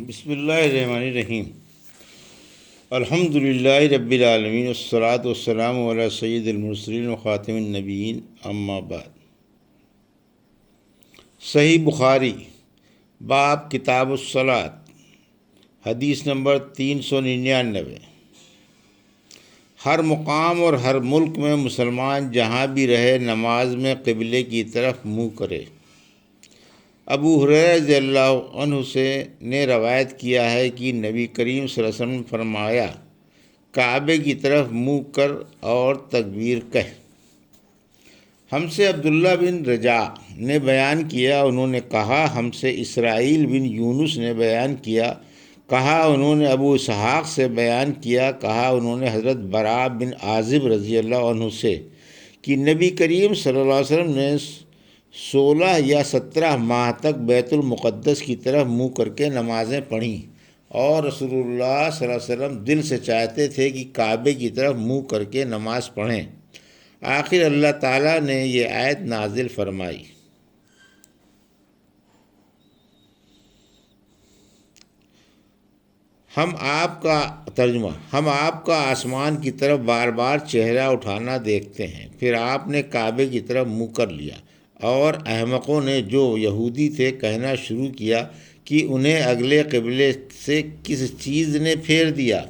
بسم اللہ الرحمن الرحیم۔ الحمد للہ رب العالمین والصلاة والسلام علی سید المرسلین و خاتم النبیین، اما بعد۔ صحیح بخاری باب کتاب الصلاۃ، حدیث نمبر 399۔ ہر مقام اور ہر ملک میں مسلمان جہاں بھی رہے نماز میں قبلے کی طرف منہ کرے۔ ابو ہریرہ رضی اللہ عنہ سے نے روایت کیا ہے کہ نبی کریم صلی اللہ علیہ وسلم نے فرمایا، کعبے کی طرف منہ کر اور تکبیر کہہ۔ ہم سے عبداللہ بن رجا نے بیان کیا، انہوں نے کہا ہم سے اسرائیل بن یونس نے بیان کیا، کہا انہوں نے ابو اسحاق سے بیان کیا، کہا انہوں نے حضرت براء بن عازب رضی اللہ عنہ سے کہ نبی کریم صلی اللہ علیہ وسلم نے 16 یا 17 ماہ تک بیت المقدس کی طرف منہ کر کے نمازیں پڑھیں، اور رسول اللہ صلی اللہ علیہ وسلم دل سے چاہتے تھے کہ کعبے کی طرف منہ کر کے نماز پڑھیں۔ آخر اللہ تعالیٰ نے یہ آیت نازل فرمائی۔ ہم آپ کا آسمان کی طرف بار بار چہرہ اٹھانا دیکھتے ہیں، پھر آپ نے کعبے کی طرف منہ کر لیا، اور احمقوں نے جو یہودی تھے کہنا شروع کیا کہ انہیں اگلے قبلے سے کس چیز نے پھیر دیا۔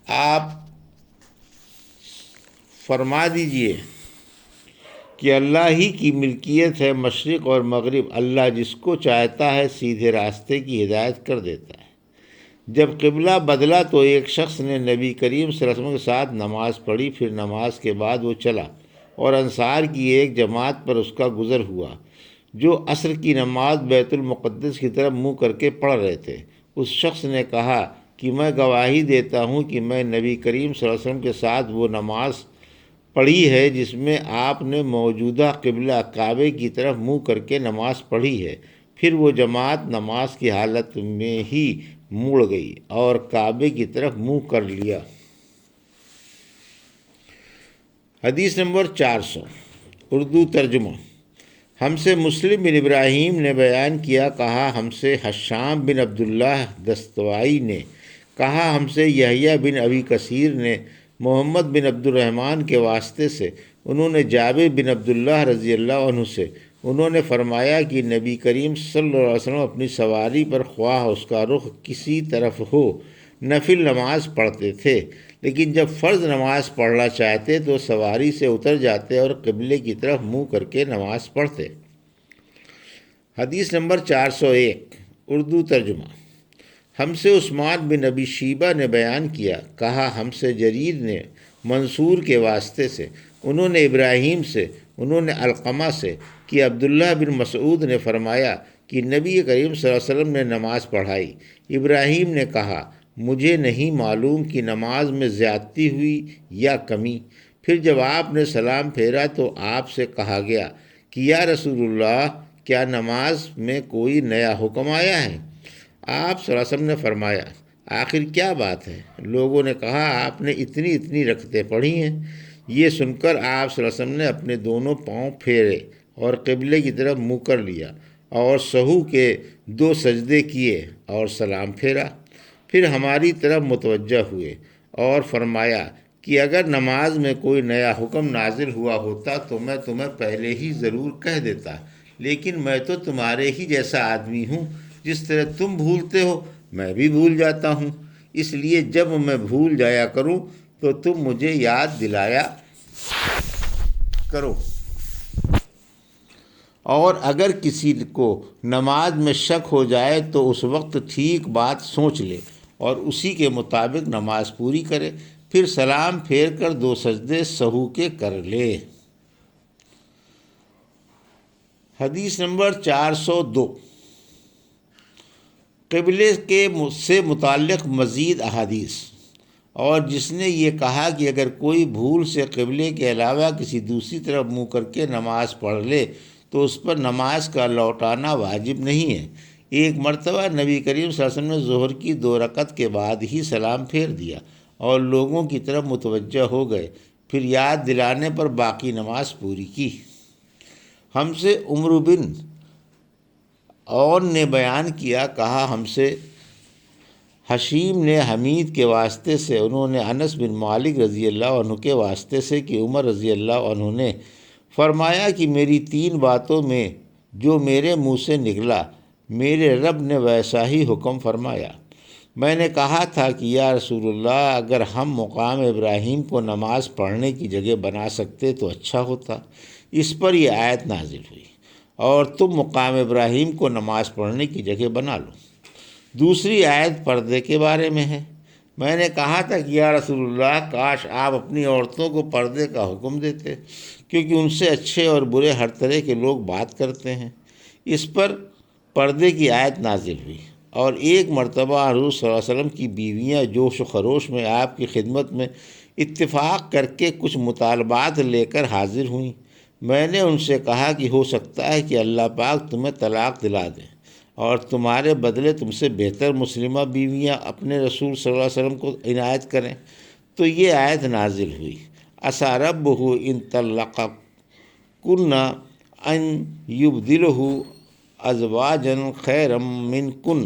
آپ فرما دیجئے کہ اللہ ہی کی ملکیت ہے، مشرق اور مغرب، اللہ جس کو چاہتا ہے سیدھے راستے کی ہدایت کر دیتا ہے۔ جب قبلہ بدلا تو ایک شخص نے نبی کریم صلی اللہ علیہ وسلم کے ساتھ نماز پڑھی، پھر نماز کے بعد وہ چلا اور انصار کی ایک جماعت پر اس کا گزر ہوا جو عصر کی نماز بیت المقدس کی طرف منہ کر کے پڑھ رہے تھے۔ اس شخص نے کہا کہ میں گواہی دیتا ہوں کہ میں نبی کریم صلی اللہ علیہ وسلم کے ساتھ وہ نماز پڑھی ہے جس میں آپ نے موجودہ قبلہ کعبے کی طرف منہ کر کے نماز پڑھی ہے۔ پھر وہ جماعت نماز کی حالت میں ہی مڑ گئی اور کعبے کی طرف منہ کر لیا۔ حدیث نمبر 400، اردو ترجمہ۔ ہم سے مسلم بن ابراہیم نے بیان کیا، کہا ہم سے حشام بن عبداللہ دستوائی نے، کہا ہم سے یحییٰ بن ابی کثیر نے محمد بن عبد الرحمن کے واسطے سے، انہوں نے جابر بن عبداللہ رضی اللہ عنہ سے، انہوں نے فرمایا کہ نبی کریم صلی اللہ علیہ وسلم اپنی سواری پر خواہ اس کا رخ کسی طرف ہو نفل نماز پڑھتے تھے، لیکن جب فرض نماز پڑھنا چاہتے تو سواری سے اتر جاتے اور قبلے کی طرف منہ کر کے نماز پڑھتے۔ حدیث نمبر 401، اردو ترجمہ۔ ہم سے عثمان بن ابی شیبہ نے بیان کیا، کہا ہم سے جریر نے منصور کے واسطے سے، انہوں نے ابراہیم سے، انہوں نے علقمہ سے کہ عبداللہ بن مسعود نے فرمایا کہ نبی کریم صلی اللہ علیہ وسلم نے نماز پڑھائی۔ ابراہیم نے کہا مجھے نہیں معلوم کہ نماز میں زیادتی ہوئی یا کمی۔ پھر جب آپ نے سلام پھیرا تو آپ سے کہا گیا کہ یا رسول اللہ، کیا نماز میں کوئی نیا حکم آیا ہے؟ آپ صلی اللہ علیہ وسلم نے فرمایا آخر کیا بات ہے؟ لوگوں نے کہا آپ نے اتنی رکعتیں پڑھی ہیں۔ یہ سن کر آپ صلی اللہ علیہ وسلم نے اپنے دونوں پاؤں پھیرے اور قبلے کی طرف منہ کر لیا اور سہو کے 2 سجدے کیے اور سلام پھیرا، پھر ہماری طرف متوجہ ہوئے اور فرمایا کہ اگر نماز میں کوئی نیا حکم نازل ہوا ہوتا تو میں تمہیں پہلے ہی ضرور کہہ دیتا، لیکن میں تو تمہارے ہی جیسا آدمی ہوں، جس طرح تم بھولتے ہو میں بھی بھول جاتا ہوں، اس لیے جب میں بھول جایا کروں تو تم مجھے یاد دلایا کرو، اور اگر کسی کو نماز میں شک ہو جائے تو اس وقت ٹھیک بات سوچ لے اور اسی کے مطابق نماز پوری کرے، پھر سلام پھیر کر 2 سجدے سہو کے کر لے۔ حدیث نمبر 402، قبلے کے سے متعلق مزید احادیث۔ اور جس نے یہ کہا کہ اگر کوئی بھول سے قبلے کے علاوہ کسی دوسری طرف منہ کر کے نماز پڑھ لے تو اس پر نماز کا لوٹانا واجب نہیں ہے۔ ایک مرتبہ نبی کریم صلی اللہ علیہ وسلم نے ظہر کی 2 رکعت کے بعد ہی سلام پھیر دیا اور لوگوں کی طرف متوجہ ہو گئے، پھر یاد دلانے پر باقی نماز پوری کی۔ ہم سے عمرو بن عون نے بیان کیا، کہا ہم سے حشیم نے حمید کے واسطے سے، انہوں نے انس بن مالک رضی اللہ عنہ کے واسطے سے کہ عمر رضی اللہ عنہ نے فرمایا کہ میری 3 باتوں میں جو میرے منہ سے نکلا میرے رب نے ویسا ہی حکم فرمایا۔ میں نے کہا تھا کہ یا رسول اللہ، اگر ہم مقام ابراہیم کو نماز پڑھنے کی جگہ بنا سکتے تو اچھا ہوتا۔ اس پر یہ آیت نازل ہوئی، اور تم مقام ابراہیم کو نماز پڑھنے کی جگہ بنا لو۔ دوسری آیت پردے کے بارے میں ہے۔ میں نے کہا تھا کہ یا رسول اللہ، کاش آپ اپنی عورتوں کو پردے کا حکم دیتے، کیونکہ ان سے اچھے اور برے ہر طرح کے لوگ بات کرتے ہیں۔ اس پر پردے کی آیت نازل ہوئی، اور ایک مرتبہ حضور صلی اللہ علیہ وسلم کی بیویاں جوش و خروش میں آپ کی خدمت میں اتفاق کر کے کچھ مطالبات لے کر حاضر ہوئیں۔ میں نے ان سے کہا کہ ہو سکتا ہے کہ اللہ پاک تمہیں طلاق دلا دیں اور تمہارے بدلے تم سے بہتر مسلمہ بیویاں اپنے رسول صلی اللہ علیہ وسلم کو عنایت کریں۔ تو یہ آیت نازل ہوئی، عسیٰ ربہ ان طلقکن ان یبدلہ ازواجا خیرا منکن۔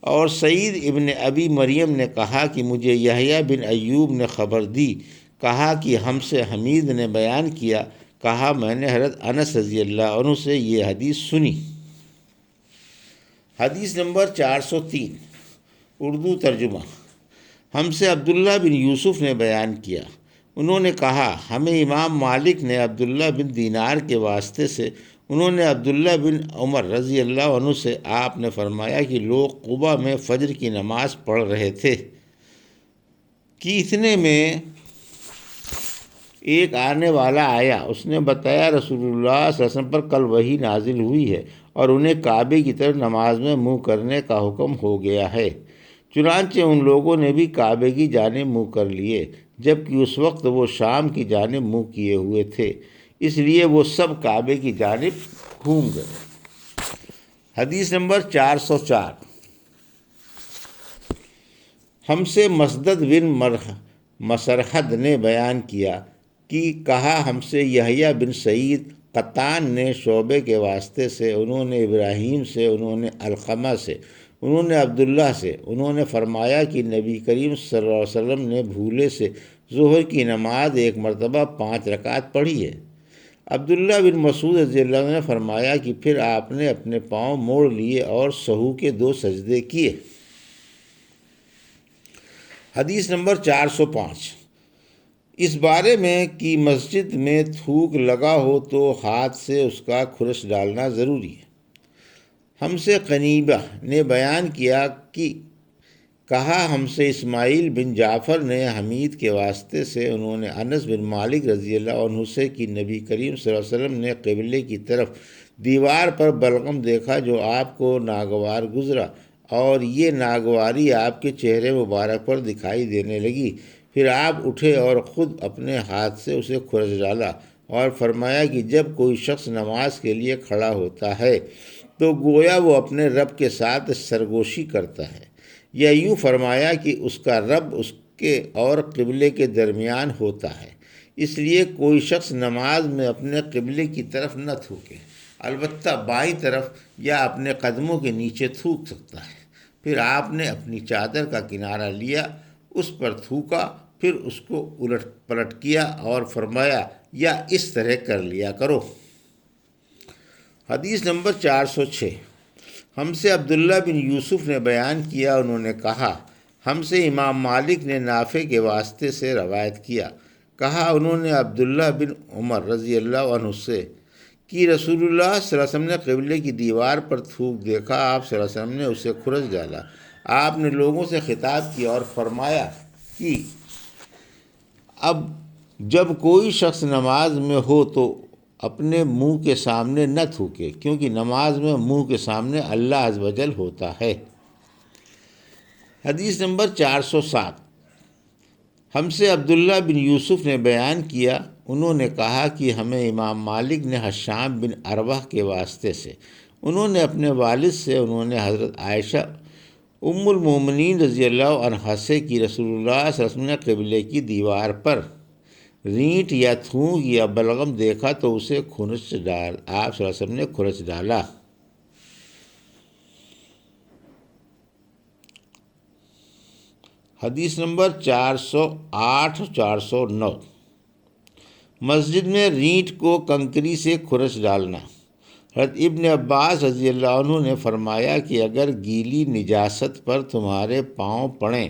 اور سعید ابن ابی مریم نے کہا کہ مجھے یحییٰ بن ایوب نے خبر دی، کہا کہ ہم سے حمید نے بیان کیا، کہا میں نے حضرت انس رضی اللہ عنہ سے یہ حدیث سنی۔ حدیث نمبر 403، اردو ترجمہ۔ ہم سے عبداللہ بن یوسف نے بیان کیا، انہوں نے کہا ہمیں امام مالک نے عبداللہ بن دینار کے واسطے سے، انہوں نے عبداللہ بن عمر رضی اللہ عنہ سے آپ نے فرمایا کہ لوگ قباء میں فجر کی نماز پڑھ رہے تھے کہ اتنے میں ایک آنے والا آیا، اس نے بتایا رسول اللہ صلی اللہ علیہ وسلم پر کل وحی نازل ہوئی ہے اور انہیں کعبے کی طرف نماز میں منہ کرنے کا حکم ہو گیا ہے۔ چنانچہ ان لوگوں نے بھی کعبے کی جانب منہ کر لیے، جبکہ اس وقت وہ شام کی جانب منہ کیے ہوئے تھے، اس لیے وہ سب کعبے کی جانب گھوم گئے۔ حدیث نمبر 404، ہم سے مسدد بن مسرحد نے بیان کیا کہ کہا ہم سے یحییٰ بن سعید قطان نے شعبے کے واسطے سے، انہوں نے ابراہیم سے، انہوں نے علقمہ سے، انہوں نے عبداللہ سے، انہوں نے فرمایا کہ نبی کریم صلی اللہ علیہ وسلم نے بھولے سے ظہر کی نماز ایک مرتبہ 5 رکعت پڑھی ہے۔ عبداللہ بن مسعود رضی اللہ عنہ نے فرمایا کہ پھر آپ نے اپنے پاؤں موڑ لیے اور سہو کے 2 سجدے کیے۔ حدیث نمبر 405، اس بارے میں کہ مسجد میں تھوک لگا ہو تو ہاتھ سے اس کا کھرش ڈالنا ضروری ہے۔ ہم سے قنیبہ نے بیان کیا کہ کہا ہم سے اسماعیل بن جعفر نے حمید کے واسطے سے، انہوں نے انس بن مالک رضی اللہ عنہ سے کہ نبی کریم صلی اللہ علیہ وسلم نے قبلے کی طرف دیوار پر بلغم دیکھا جو آپ کو ناگوار گزرا، اور یہ ناگواری آپ کے چہرے مبارک پر دکھائی دینے لگی۔ پھر آپ اٹھے اور خود اپنے ہاتھ سے اسے کھرچ ڈالا اور فرمایا کہ جب کوئی شخص نماز کے لیے کھڑا ہوتا ہے تو گویا وہ اپنے رب کے ساتھ سرگوشی کرتا ہے، یا یوں فرمایا کہ اس کا رب اس کے اور قبلے کے درمیان ہوتا ہے، اس لیے کوئی شخص نماز میں اپنے قبلے کی طرف نہ تھوکے، البتہ بائیں طرف یا اپنے قدموں کے نیچے تھوک سکتا ہے۔ پھر آپ نے اپنی چادر کا کنارہ لیا، اس پر تھوکا، پھر اس کو الٹ پلٹ کیا اور فرمایا یا اس طرح کر لیا کرو۔ حدیث نمبر 406، ہم سے عبداللہ بن یوسف نے بیان کیا، انہوں نے کہا ہم سے امام مالک نے نافع کے واسطے سے روایت کیا، کہا انہوں نے عبداللہ بن عمر رضی اللہ عنہ سے کہ رسول اللہ صلی اللہ علیہ وسلم نے قبلے کی دیوار پر تھوک دیکھا، آپ صلی اللہ علیہ وسلم نے اسے کھرچ ڈالا۔ آپ نے لوگوں سے خطاب کیا اور فرمایا کہ اب جب کوئی شخص نماز میں ہو تو اپنے منہ کے سامنے نہ تھوکے، کیونکہ نماز میں منہ کے سامنے اللہ عز و جل ہوتا ہے۔ حدیث نمبر 407، ہم سے عبداللہ بن یوسف نے بیان کیا، انہوں نے کہا کہ ہمیں امام مالک نے حشام بن عروہ کے واسطے سے، انہوں نے اپنے والد سے، انہوں نے حضرت عائشہ ام المومنین رضی اللہ عنہا سے کہ رسول اللہ صلی اللہ علیہ وسلم نے قبلے کی دیوار پر رینٹ یا تھوک یا بلغم دیکھا تو اسے کھرچ ڈال، آپ صلی اللہ علیہ وسلم نے کھرچ ڈالا۔ حدیث نمبر 408 409۔ مسجد میں رینٹ کو کنکری سے کھرچ ڈالنا۔ حضرت ابن عباس رضی اللہ عنہ نے فرمایا کہ اگر گیلی نجاست پر تمہارے پاؤں پڑیں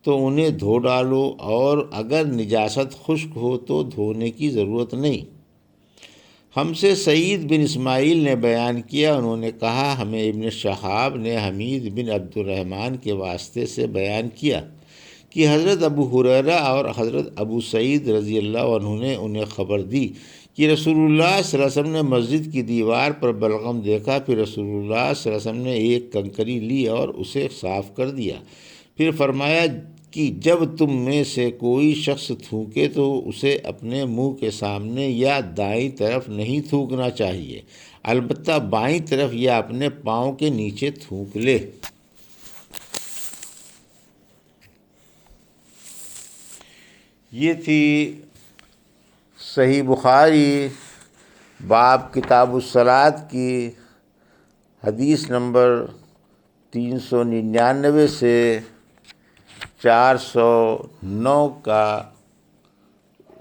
تو انہیں دھو ڈالو، اور اگر نجاست خشک ہو تو دھونے کی ضرورت نہیں۔ ہم سے سعید بن اسماعیل نے بیان کیا، انہوں نے کہا ہمیں ابن شہاب نے حمید بن عبد الرحمن کے واسطے سے بیان کیا کہ حضرت ابو ہریرہ اور حضرت ابو سعید رضی اللہ عنہ نے انہیں خبر دی کہ رسول اللہ صلی اللہ علیہ وسلم نے مسجد کی دیوار پر بلغم دیکھا، پھر رسول اللہ صلی اللہ علیہ وسلم نے ایک کنکری لی اور اسے صاف کر دیا، پھر فرمایا کہ جب تم میں سے کوئی شخص تھوکے تو اسے اپنے منہ کے سامنے یا دائیں طرف نہیں تھوکنا چاہیے، البتہ بائیں طرف یا اپنے پاؤں کے نیچے تھوک لے۔ یہ تھی صحیح بخاری باب کتاب الصلاۃ کی حدیث نمبر 399 سے 409 کا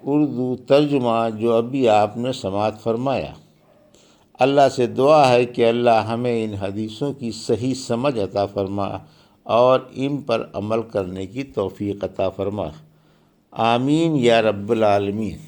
اردو ترجمہ جو ابھی آپ نے سماعت فرمایا۔ اللہ سے دعا ہے کہ اللہ ہمیں ان حدیثوں کی صحیح سمجھ عطا فرما اور ان پر عمل کرنے کی توفیق عطا فرما، آمین یا رب العالمین۔